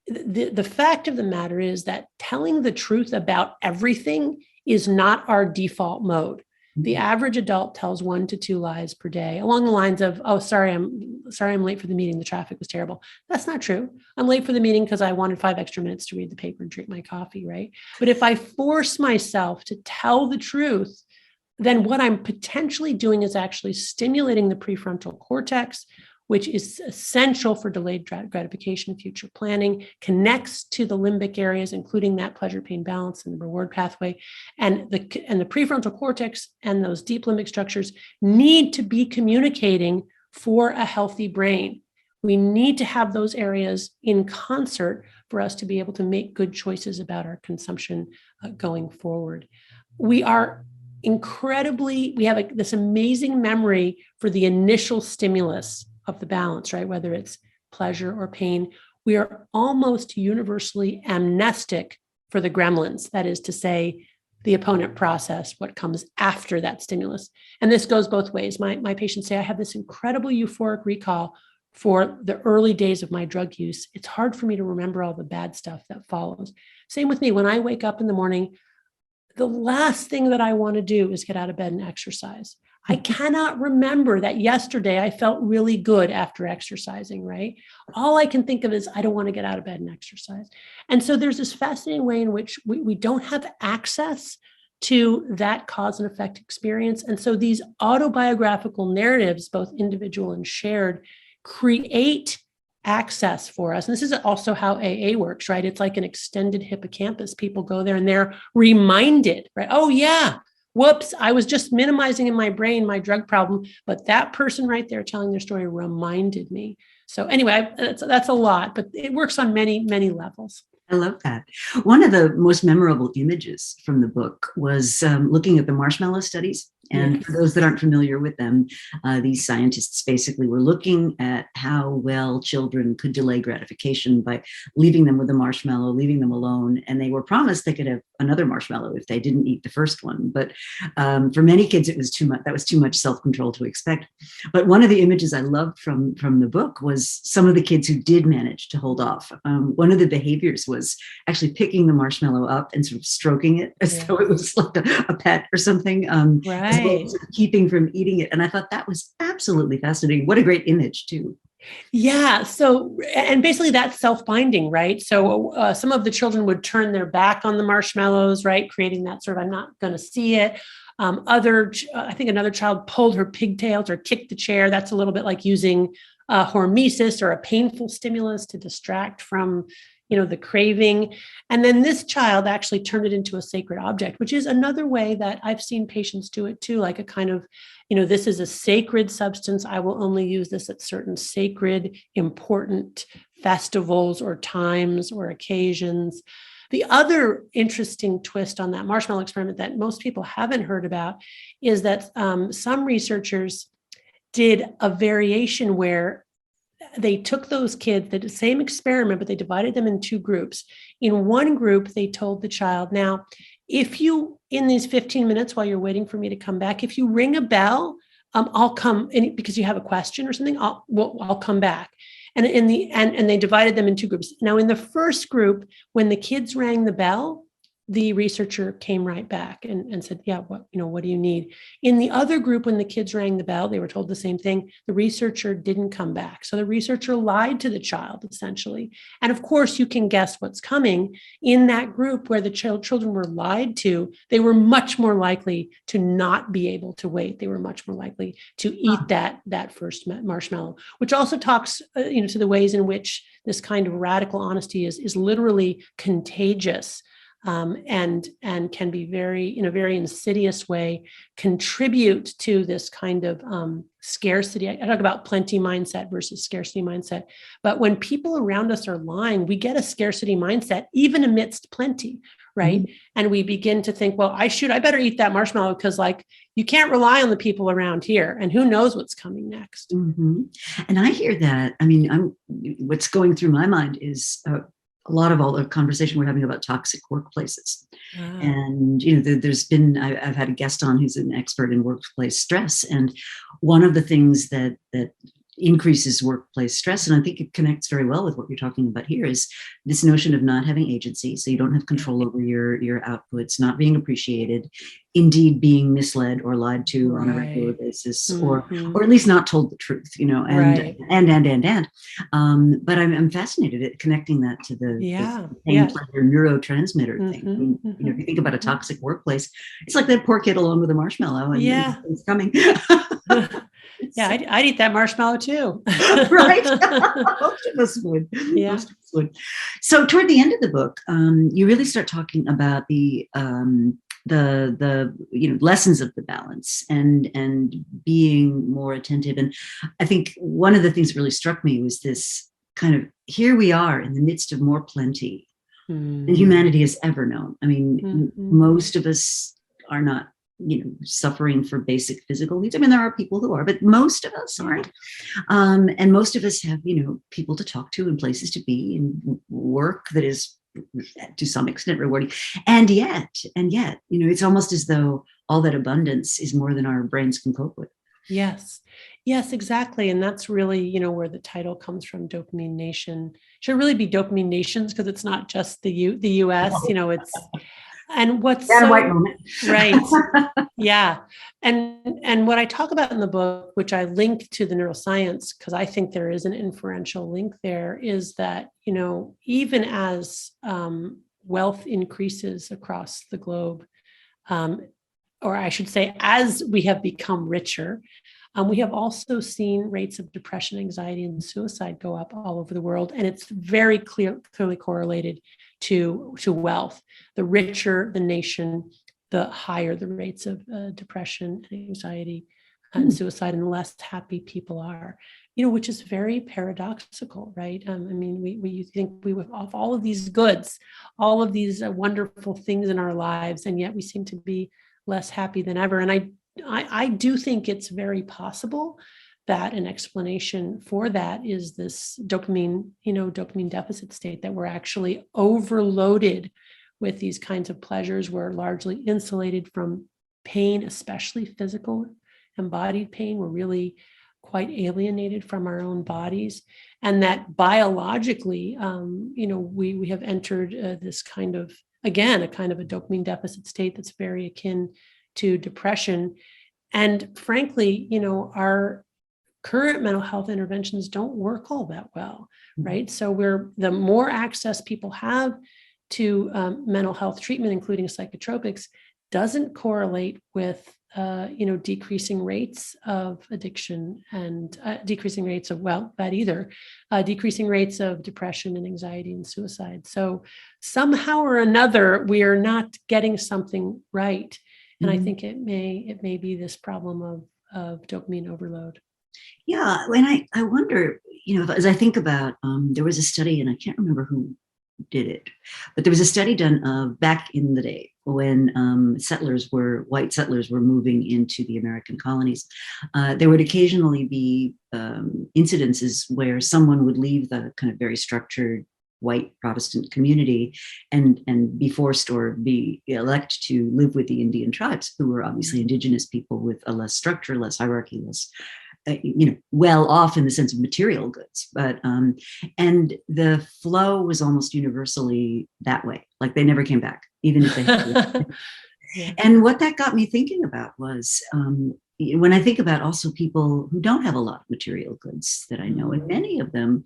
the fact of the matter is that telling the truth about everything is not our default mode. The average adult tells 1 to 2 lies per day along the lines of, oh, sorry, I'm late for the meeting. The traffic was terrible. That's not true. I'm late for the meeting because I wanted 5 extra minutes to read the paper and drink my coffee, right? But if I force myself to tell the truth, then what I'm potentially doing is actually stimulating the prefrontal cortex, which is essential for delayed gratification and future planning, connects to the limbic areas, including that pleasure, pain balance and the reward pathway. And the prefrontal cortex and those deep limbic structures need to be communicating for a healthy brain. We need to have those areas in concert for us to be able to make good choices about our consumption going forward. We have this amazing memory for the initial stimulus of the balance, right? Whether it's pleasure or pain, we are almost universally amnestic for the gremlins. That is to say, the opponent process, what comes after that stimulus. And this goes both ways. My patients say, I have this incredible euphoric recall for the early days of my drug use. It's hard for me to remember all the bad stuff that follows. Same with me. When I wake up in the morning, the last thing that I want to do is get out of bed and exercise. I cannot remember that yesterday I felt really good after exercising, right? All I can think of is I don't want to get out of bed and exercise. And so there's this fascinating way in which we don't have access to that cause and effect experience. And so these autobiographical narratives, both individual and shared, create access for us. And this is also how AA works, right? It's like an extended hippocampus. People go there and they're reminded, right? Oh, yeah. Whoops, I was just minimizing in my brain my drug problem, but that person right there telling their story reminded me. So anyway, that's a lot, but it works on many, many levels. I love that. One of the most memorable images from the book was looking at the marshmallow studies. And Yes. for those that aren't familiar with them, these scientists basically were looking at how well children could delay gratification by leaving them with a marshmallow, leaving them alone. And they were promised they could have another marshmallow if they didn't eat the first one. But for many kids, it was too much. That was too much self-control to expect. But one of the images I loved from the book was some of the kids who did manage to hold off. One of the behaviors was actually picking the marshmallow up and sort of stroking it as though it was like a pet or something. Right. Keeping from eating it. And I thought that was absolutely fascinating. What a great image too. Yeah. So, and basically that's self-binding, right? So some of the children would turn their back on the marshmallows, right? Creating that sort of, I'm not going to see it. I think another child pulled her pigtails or kicked the chair. That's a little bit like using hormesis or a painful stimulus to distract from the craving. And then this child actually turned it into a sacred object, which is another way that I've seen patients do it too, like a kind of, this is a sacred substance. I will only use this at certain sacred, important festivals or times or occasions. The other interesting twist on that marshmallow experiment that most people haven't heard about is that some researchers did a variation where they took those kids, they did the same experiment, but they divided them in 2 groups. In one group, they told the child, now, if you, in these 15 minutes while you're waiting for me to come back, if you ring a bell, I'll come in because you have a question or something, I'll come back. And they divided them in 2 groups. Now, in the first group, when the kids rang the bell, the researcher came right back and said, yeah, what do you need? In the other group, when the kids rang the bell, they were told the same thing. The researcher didn't come back. So the researcher lied to the child, essentially. And of course, you can guess what's coming. In that group where the children were lied to, they were much more likely to not be able to wait. They were much more likely to eat that first marshmallow, which also talks to the ways in which this kind of radical honesty is literally contagious. and can be very, in a very insidious way, contribute to this kind of scarcity. I talk about plenty mindset versus scarcity mindset. But when people around us are lying, we get a scarcity mindset, even amidst plenty, right? Mm-hmm. And we begin to think, well, I better eat that marshmallow because like you can't rely on the people around here, and who knows what's coming next. Mm-hmm. And I hear that. I mean, what's going through my mind is a lot of all the conversation we're having about toxic workplaces. And, there's been, I've had a guest on who's an expert in workplace stress. And one of the things that increases workplace stress, and I think it connects very well with what you're talking about here, is this notion of not having agency. So you don't have control over your outputs, not being appreciated, indeed being misled or lied to on a regular basis, or at least not told the truth, and. But I'm fascinated at connecting that to the pain pleasure neurotransmitter thing. I mean, if you think about a toxic workplace, it's like that poor kid along with a marshmallow, and it's coming. Yeah, I'd eat that marshmallow too. Right. Most of us would. Yeah. Most of us would. So toward the end of the book, you really start talking about the lessons of the balance and being more attentive. And I think one of the things that really struck me was this kind of, here we are in the midst of more plenty than humanity has ever known. I mean, most of us are not suffering for basic physical needs. I mean, there are people who are, but most of us aren't. And most of us have, people to talk to and places to be and work that is to some extent rewarding. And yet, it's almost as though all that abundance is more than our brains can cope with. Yes, exactly. And that's really, where the title comes from, Dopamine Nation. Should really be Dopamine Nations, because it's not just the US, it's, and what's that white moment. Right. Yeah. And what I talk about in the book, which I link to the neuroscience, because I think there is an inferential link there, is that, even as wealth increases across the globe, or I should say, as we have become richer, we have also seen rates of depression, anxiety, and suicide go up all over the world. And it's very clearly correlated to wealth. The richer the nation, the higher the rates of depression, anxiety, and suicide, and the less happy people are, which is very paradoxical, right? I mean, we think we have all of these goods, all of these wonderful things in our lives, and yet we seem to be less happy than ever. And I do think it's very possible that an explanation for that is this dopamine deficit state, that we're actually overloaded with these kinds of pleasures. We're largely insulated from pain, especially physical embodied pain. We're really quite alienated from our own bodies. And that biologically, we have entered this kind of, again, a kind of a dopamine deficit state that's very akin to depression. And frankly, our current mental health interventions don't work all that well, right? So the more access people have to mental health treatment, including psychotropics, doesn't correlate with decreasing rates of addiction and decreasing rates of decreasing rates of depression and anxiety and suicide. So somehow or another, we are not getting something right. And I think it may be this problem of dopamine overload. Yeah, and I wonder, as I think about, there was a study, and I can't remember who did it, but there was a study done back in the day when white settlers were moving into the American colonies. There would occasionally be incidences where someone would leave the kind of very structured white Protestant community and be forced or be elected to live with the Indian tribes, who were obviously indigenous people with a less structure, less hierarchy, less well off in the sense of material goods, but and the flow was almost universally that way. Like they never came back, even if they had. Yeah. And what that got me thinking about was when I think about also people who don't have a lot of material goods that I know, and many of them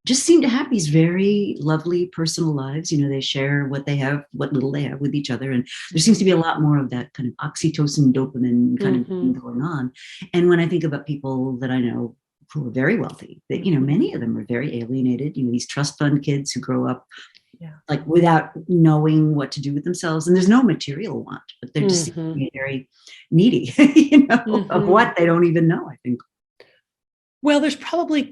just seem to have these very lovely personal lives. They share what they have, what little they have with each other. And there seems to be a lot more of that kind of oxytocin, dopamine kind of thing going on. And when I think about people that I know who are very wealthy, that, many of them are very alienated, these trust fund kids who grow up like without knowing what to do with themselves. And there's no material want, but they're just very needy, of what they don't even know, I think. Well, there's probably,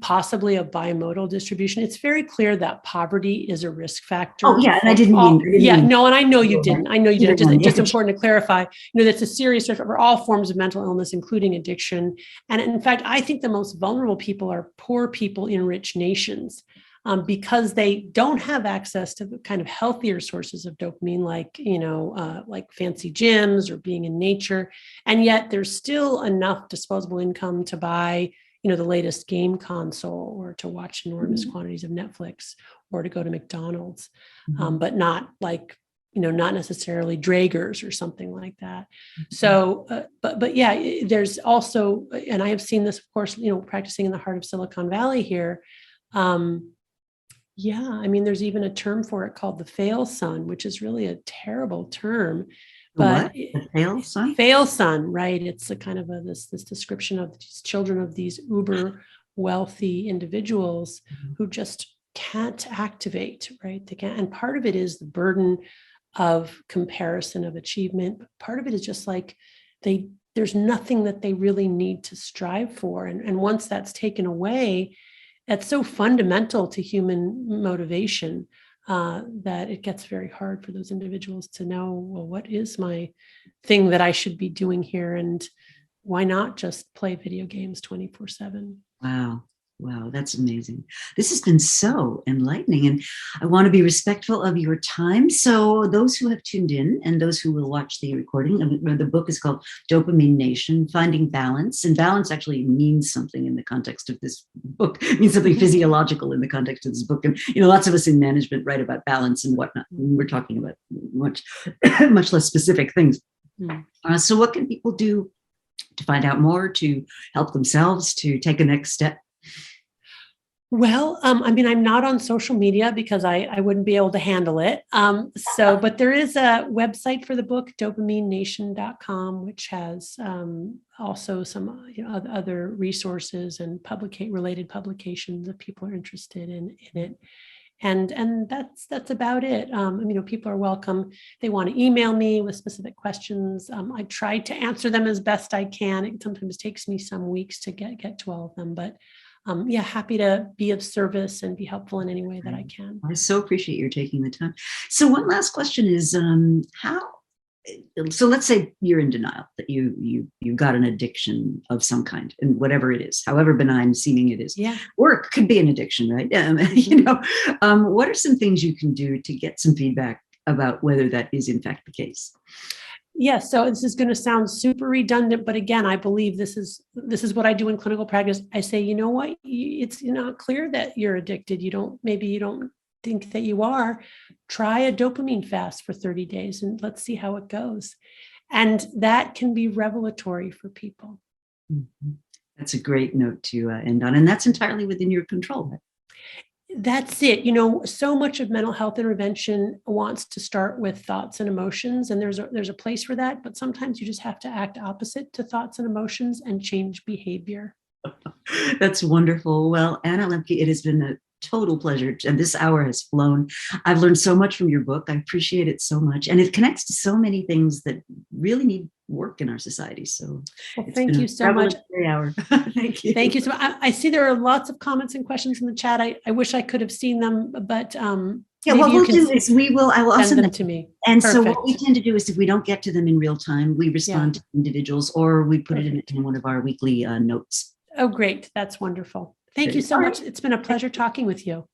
possibly a bimodal distribution. It's very clear that poverty is a risk factor. Oh, yeah. And I didn't mean. No, and I know you didn't. I know you didn't. Just important to clarify, that's a serious risk for all forms of mental illness, including addiction. And in fact, I think the most vulnerable people are poor people in rich nations. Because they don't have access to the kind of healthier sources of dopamine, like fancy gyms or being in nature. And yet there's still enough disposable income to buy, the latest game console, or to watch enormous quantities of Netflix, or to go to McDonald's, but not not necessarily Draeger's or something like that. So, but yeah, there's also, and I have seen this, of course, practicing in the heart of Silicon Valley here. There's even a term for it called the fail son, which is really a terrible term. But the fail son? Fail son, right? It's a kind of this description of these children of these uber wealthy individuals who just can't activate, right? They can't. And part of it is the burden of comparison of achievement. But part of it is just like there's nothing that they really need to strive for. And once that's taken away, that's so fundamental to human motivation that it gets very hard for those individuals to know, well, what is my thing that I should be doing here? And why not just play video games 24/7? Wow, that's amazing. This has been so enlightening, and I want to be respectful of your time. So those who have tuned in and those who will watch the recording, the book is called Dopamine Nation, Finding Balance. And balance actually means something in the context of this book. It means something physiological in the context of this book. And, lots of us in management write about balance and whatnot. We're talking about much, much less specific things. So what can people do to find out more, to help themselves, to take a next step? Well, I'm not on social media because I wouldn't be able to handle it. But there is a website for the book, dopaminenation.com, which has also some other resources and related publications if people are interested in it. And that's about it. People are welcome. They want to email me with specific questions. I try to answer them as best I can. It sometimes takes me some weeks to get to all of them, but happy to be of service and be helpful in any way that I can. I so appreciate your taking the time. So one last question is, so let's say you're in denial that you got an addiction of some kind, and whatever it is, however benign seeming it is. Yeah. Work could be an addiction, right? What are some things you can do to get some feedback about whether that is in fact the case? Yeah, so this is going to sound super redundant, but again, I believe this is what I do in clinical practice. I say, you know what, it's not clear that you're addicted. Maybe you don't think that you are. Try a dopamine fast for 30 days and let's see how it goes. And that can be revelatory for people. That's a great note to end on, and that's entirely within your control. Right? That's it. So much of mental health intervention wants to start with thoughts and emotions, and there's a place for that, but sometimes you just have to act opposite to thoughts and emotions and change behavior. That's wonderful. Well, Anna Lembke, it has been a total pleasure, and this hour has flown. I've learned so much from your book. I appreciate it so much, and it connects to so many things that really need work in our society. So thank you so much. Hour. Thank you. Thank you so much. I see there are lots of comments and questions in the chat. I wish I could have seen them, but what we'll do is I will send them to me. And Perfect. So what we tend to do is if we don't get to them in real time, we respond to individuals, or we put it in one of our weekly notes. Oh, great. That's wonderful. Thank you so much. It's been a pleasure talking with you.